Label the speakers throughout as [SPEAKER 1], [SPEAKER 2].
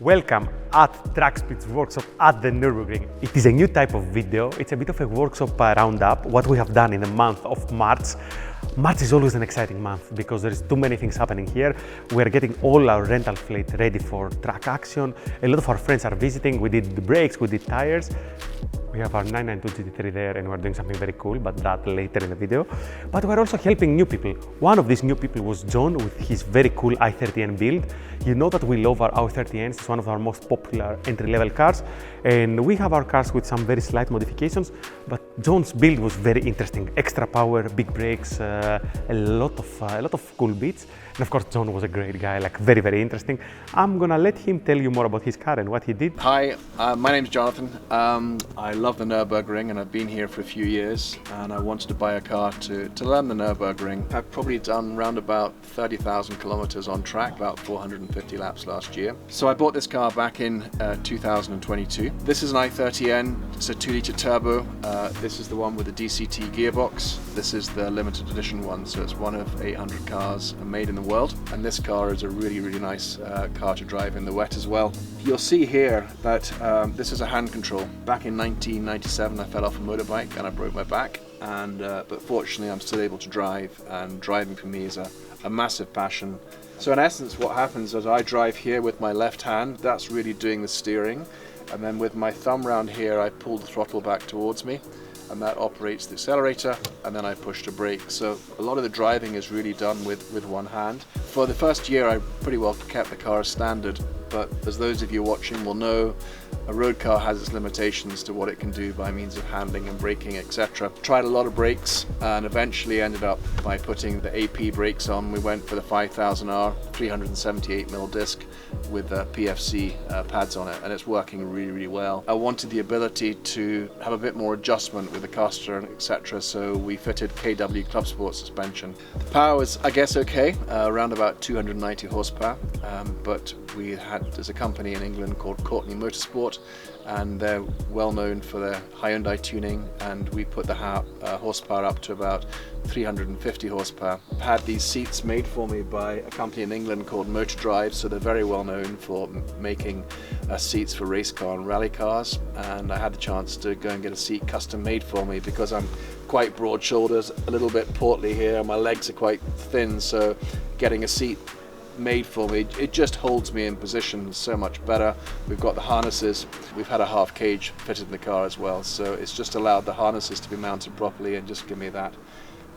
[SPEAKER 1] Welcome at Trackspeed's workshop at the Nürburgring. It is a new type of video. It's a bit of a workshop roundup, what we have done in the month of March. March is always an exciting month because there is too many things happening here. We are getting all our rental fleet ready for track action. A lot of our friends are visiting. We did the brakes, we did tires. We have our 992 GT3 there and we're doing something very cool, but that later in the video. But we're also helping new people. One of these new people was John with his very cool i30N build. You know that we love our i30Ns, it's one of our most popular entry-level cars. And we have our cars with some very slight modifications, but John's build was very interesting. Extra power, big brakes, a lot of cool bits. And of course, John was a great guy, like very, very interesting. I'm gonna let him tell you more about his car and what he did.
[SPEAKER 2] Hi, my name's Jonathan. I love the Nürburgring and I've been here for a few years and I wanted to buy a car to learn the Nürburgring. I've probably done around about 30,000 kilometers on track, about 450 laps last year. So I bought this car back in 2022. This is an i30N, it's a 2-litre turbo. This is the one with the DCT gearbox. This is the limited edition one, so it's one of 800 cars made in the world. And this car is a really, really nice car to drive in the wet as well. You'll see here that this is a hand control. Back in 1997 I fell off a motorbike and I broke my back, and but fortunately I'm still able to drive, and driving for me is a massive passion. So in essence what happens is I drive here with my left hand, that's really doing the steering, and then with my thumb round here I pull the throttle back towards me and that operates the accelerator, and then I push the brake. So a lot of the driving is really done with one hand. For the first year I pretty well kept the car as standard, but as those of you watching will know, a road car has its limitations to what it can do by means of handling and braking, etc. Tried a lot of brakes and eventually ended up by putting the AP brakes on. We went for the 5000R 378mm disc with PFC pads on it, and it's working really, really well. I wanted the ability to have a bit more adjustment with the caster and etc, so we fitted KW Club Sport suspension. The power was, I guess, okay, around about 290 horsepower, but we had, there's a company in England called Courtney Motorsport, and they're well known for their Hyundai tuning, and we put the horsepower up to about 350 horsepower. I had these seats made for me by a company in England called Motor Drive, so they're very well known for making seats for race car and rally cars, and I had the chance to go and get a seat custom made for me because I'm quite broad shoulders, a little bit portly here, my legs are quite thin, so getting a seat made for me, it just holds me in position so much better. We've got the harnesses, we've had a half cage fitted in the car as well, so it's just allowed the harnesses to be mounted properly and just give me that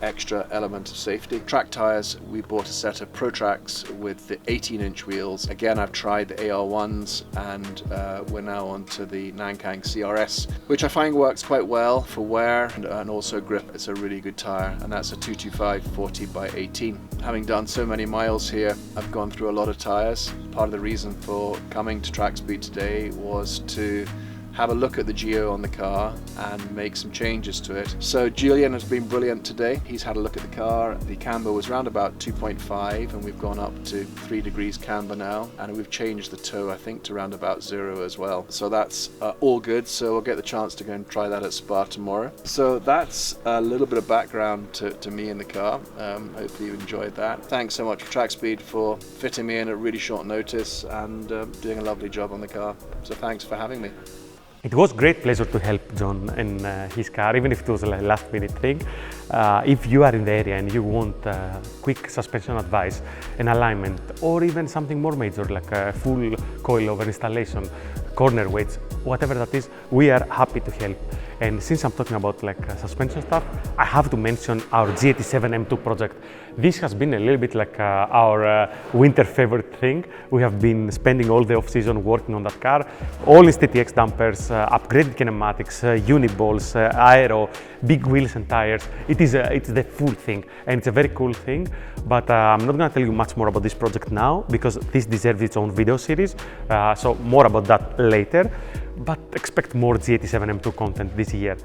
[SPEAKER 2] extra element of safety. Track tires, we bought a set of Pro Tracks with the 18-inch wheels. Again, I've tried the AR1s, and we're now on to the Nankang CRS, which I find works quite well for wear and also grip. It's a really good tire, and that's a 225 40/18. Having done so many miles here, I've gone through a lot of tires. Part of the reason for coming to Trackspeed today was to have a look at the geo on the car and make some changes to it. So Julian has been brilliant today. He's had a look at the car. The camber was around about 2.5 and we've gone up to 3 degrees camber now, and we've changed the toe I think to around about 0 as well. So that's all good, so we'll get the chance to go and try that at Spa tomorrow. So that's a little bit of background to me in the car. Hopefully you enjoyed that. Thanks so much for Trackspeed for fitting me in at really short notice and doing a lovely job on the car. So thanks for having me.
[SPEAKER 1] It was great pleasure to help John in his car, even if it was a last minute thing. If you are in the area and you want quick suspension advice, an alignment, or even something more major like a full coilover installation, corner weights, whatever that is, we are happy to help. And since I'm talking about suspension stuff, I have to mention our GT7 M2 project. This has been a little bit like our winter favorite thing. We have been spending all the off-season working on that car. All is TTX dampers, upgraded kinematics, uniballs, aero, big wheels and tires. It's the full thing, and it's a very cool thing. But I'm not going to tell you much more about this project now because this deserves its own video series. So more about that later. But expect more GT7 M2 content this year.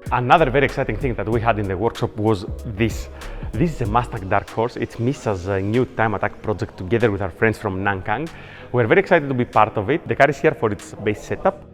[SPEAKER 1] Another very exciting thing that we had in the workshop was this. This is a Mustang Dark Horse. It's Misha's new Time Attack project together with our friends from Nankang. We're very excited to be part of it. The car is here for its base setup.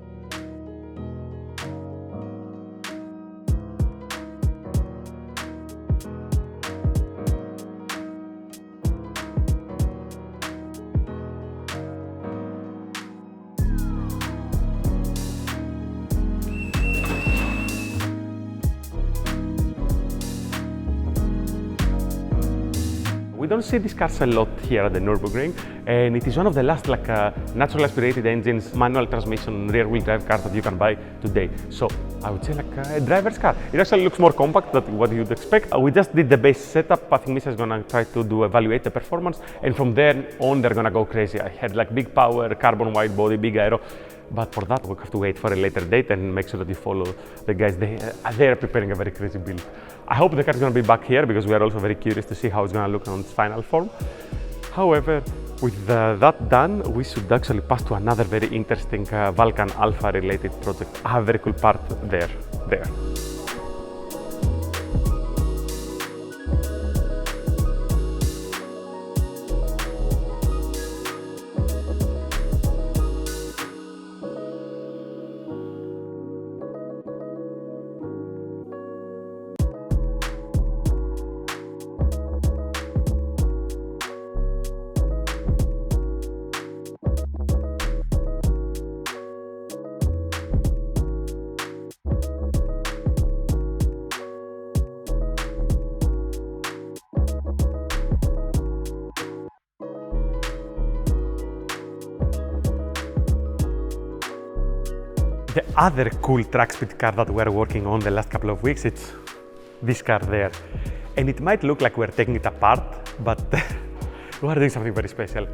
[SPEAKER 1] We don't see these cars a lot here at the Nürburgring, and it is one of the last natural aspirated engines, manual transmission, rear-wheel drive cars that you can buy today. So I would say a driver's car. It actually looks more compact than what you'd expect. We just did the base setup. I think Misha is gonna try to evaluate the performance, and from there on they're gonna go crazy. I had big power, carbon wide body, big aero. But for that, we have to wait for a later date and make sure that you follow the guys. They're preparing a very crazy build. I hope the car is going to be back here because we are also very curious to see how it's going to look on its final form. However, with that done, we should actually pass to another very interesting Vulcan Alpha related project. I have a very cool part there. The other cool Trackspeed car that we're working on the last couple of weeks, it's this car there. And it might look like we're taking it apart, but we're doing something very special.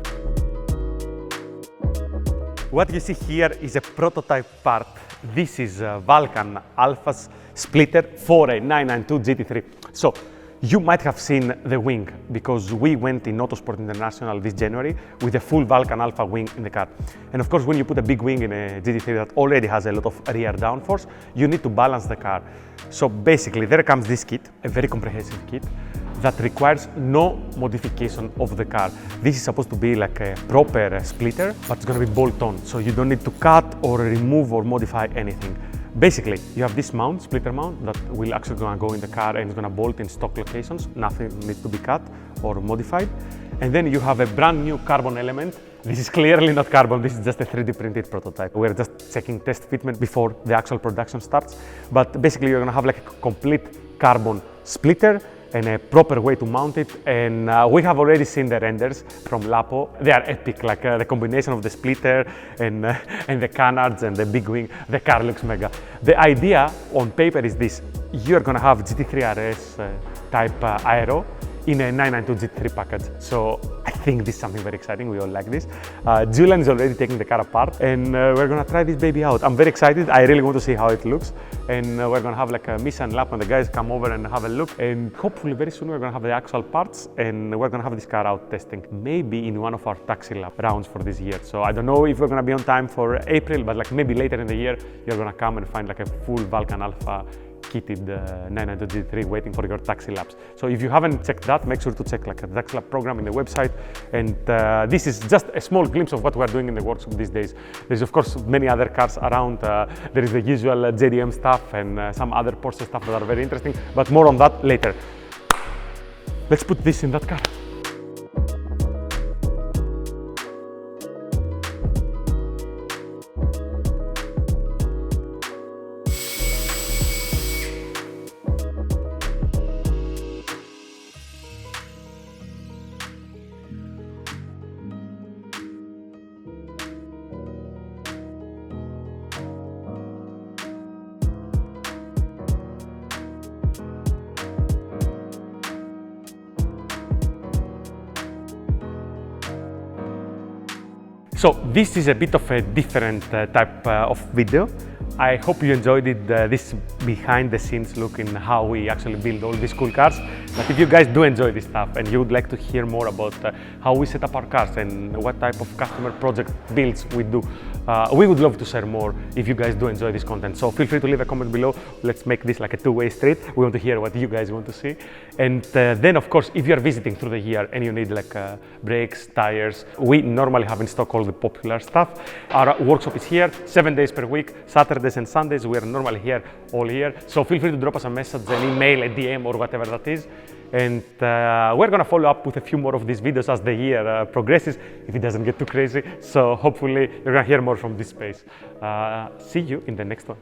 [SPEAKER 1] What you see here is a prototype part. This is Vulcan Alpha's splitter for a 992 GT3. So you might have seen the wing because we went in Autosport International this January with a full Vulcan Alpha wing in the car. And of course, when you put a big wing in a GT3 that already has a lot of rear downforce, you need to balance the car. So basically, there comes this kit, a very comprehensive kit that requires no modification of the car. This is supposed to be like a proper splitter, but it's going to be bolt-on, so you don't need to cut or remove or modify anything. Basically, you have this mount, splitter mount, that will actually gonna go in the car and it's gonna bolt in stock locations. Nothing needs to be cut or modified. And then you have a brand new carbon element. This is clearly not carbon, this is just a 3D printed prototype. We're just checking test fitment before the actual production starts. But basically, you're gonna have like a complete carbon splitter and a proper way to mount it. And we have already seen the renders from Lapo. They are epic, like the combination of the splitter and the canards and the big wing. The car looks mega. The idea on paper is this. You're gonna have GT3 RS type aero in a 992 GT3 package. So I think this is something very exciting. We all like this. Julian is already taking the car apart and we're gonna try this baby out. I'm very excited. I really want to see how it looks. And we're gonna have like a Misha and Lap and the guys come over and have a look. And hopefully very soon we're gonna have the actual parts and we're gonna have this car out testing. Maybe in one of our taxi lab rounds for this year. So I don't know if we're gonna be on time for April, but like maybe later in the year, you're gonna come and find like a full Vulcan Alpha kitted 992 GT3 waiting for your taxi labs. So if you haven't checked that, make sure to check like the taxi lab program in the website. And this is just a small glimpse of what we're doing in the workshop these days. There's of course many other cars around. There is the usual JDM stuff and some other Porsche stuff that are very interesting, but more on that later. Let's put this in that car. So this is a bit of a different type of video. I hope you enjoyed it, this behind the scenes look in how we actually build all these cool cars. But if you guys do enjoy this stuff and you would like to hear more about how we set up our cars and what type of customer project builds we do, we would love to share more if you guys do enjoy this content. So feel free to leave a comment below. Let's make this like a two-way street. We want to hear what you guys want to see. And then of course, if you are visiting through the year and you need like brakes, tires, we normally have in stock all the popular stuff. Our workshop is here 7 days per week, Saturdays and Sundays. We are normally here all year. So feel free to drop us a message, an email, a DM or whatever that is. And we're gonna follow up with a few more of these videos as the year progresses, if it doesn't get too crazy. So hopefully you're gonna hear more from this space. See you in the next one.